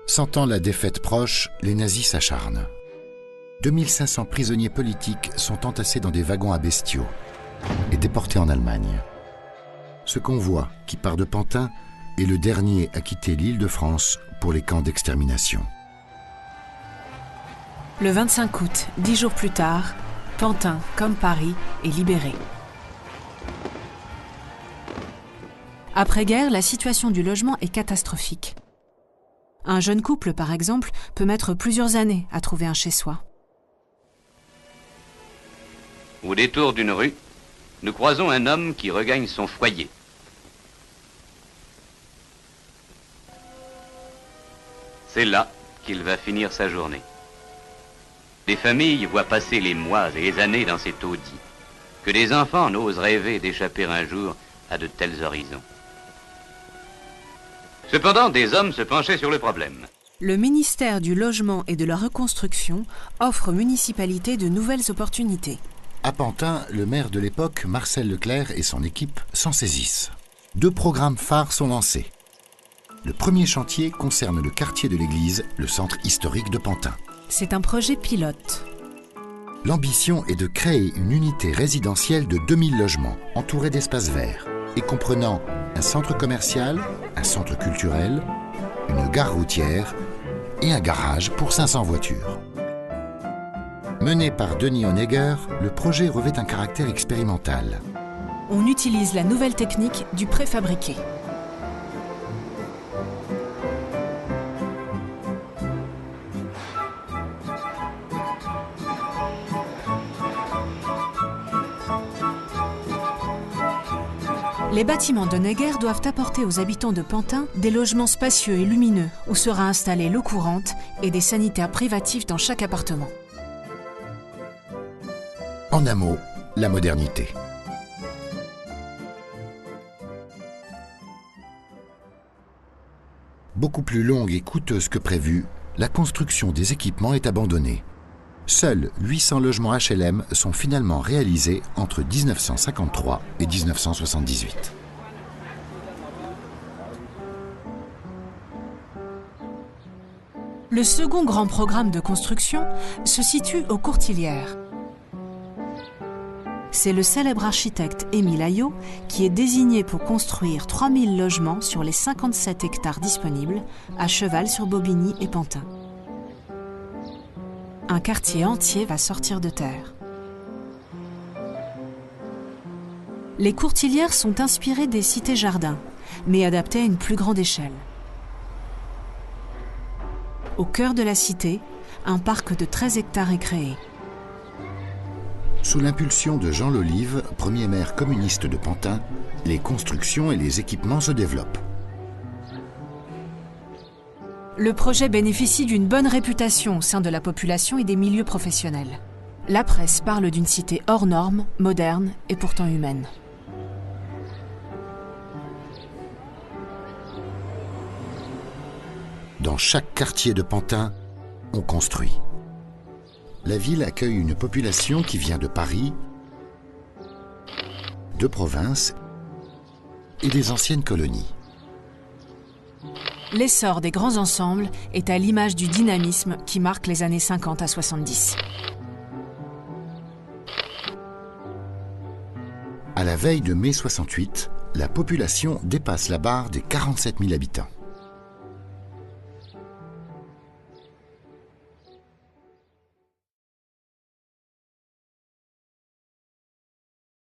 Sentant la défaite proche, les nazis s'acharnent. 2500 prisonniers politiques sont entassés dans des wagons à bestiaux et déportés en Allemagne. Ce convoi, qui part de Pantin, est le dernier à quitter l'Île-de-France pour les camps d'extermination. Le 25 août, 10 jours plus tard, Pantin, comme Paris, est libéré. Après-guerre, la situation du logement est catastrophique. Un jeune couple, par exemple, peut mettre plusieurs années à trouver un chez-soi. Au détour d'une rue, nous croisons un homme qui regagne son foyer. C'est là qu'il va finir sa journée. Des familles voient passer les mois et les années dans ces taudis, que des enfants n'osent rêver d'échapper un jour à de tels horizons. Cependant, des hommes se penchaient sur le problème. Le ministère du Logement et de la Reconstruction offre aux municipalités de nouvelles opportunités. À Pantin, le maire de l'époque, Marcel Leclerc, et son équipe s'en saisissent. 2 programmes phares sont lancés. Le premier chantier concerne le quartier de l'église, le centre historique de Pantin. C'est un projet pilote. L'ambition est de créer une unité résidentielle de 2000 logements, entourée d'espaces verts, et comprenant un centre commercial, un centre culturel, une gare routière et un garage pour 500 voitures. Mené par Denis Honegger, le projet revêt un caractère expérimental. On utilise la nouvelle technique du préfabriqué. Les bâtiments d'Honegger doivent apporter aux habitants de Pantin des logements spacieux et lumineux où sera installée l'eau courante et des sanitaires privatifs dans chaque appartement. En un mot, la modernité. Beaucoup plus longue et coûteuse que prévu, la construction des équipements est abandonnée. Seuls 800 logements HLM sont finalement réalisés entre 1953 et 1978. Le second grand programme de construction se situe aux Courtilières. C'est le célèbre architecte Émile Aillot qui est désigné pour construire 3000 logements sur les 57 hectares disponibles à cheval sur Bobigny et Pantin. Un quartier entier va sortir de terre. Les Courtilières sont inspirées des cités-jardins, mais adaptées à une plus grande échelle. Au cœur de la cité, un parc de 13 hectares est créé. Sous l'impulsion de Jean Lolive, premier maire communiste de Pantin, les constructions et les équipements se développent. Le projet bénéficie d'une bonne réputation au sein de la population et des milieux professionnels. La presse parle d'une cité hors norme, moderne et pourtant humaine. Dans chaque quartier de Pantin, on construit. La ville accueille une population qui vient de Paris, de province et des anciennes colonies. L'essor des grands ensembles est à l'image du dynamisme qui marque les années 50 à 70. À la veille de mai 68, la population dépasse la barre des 47 000 habitants.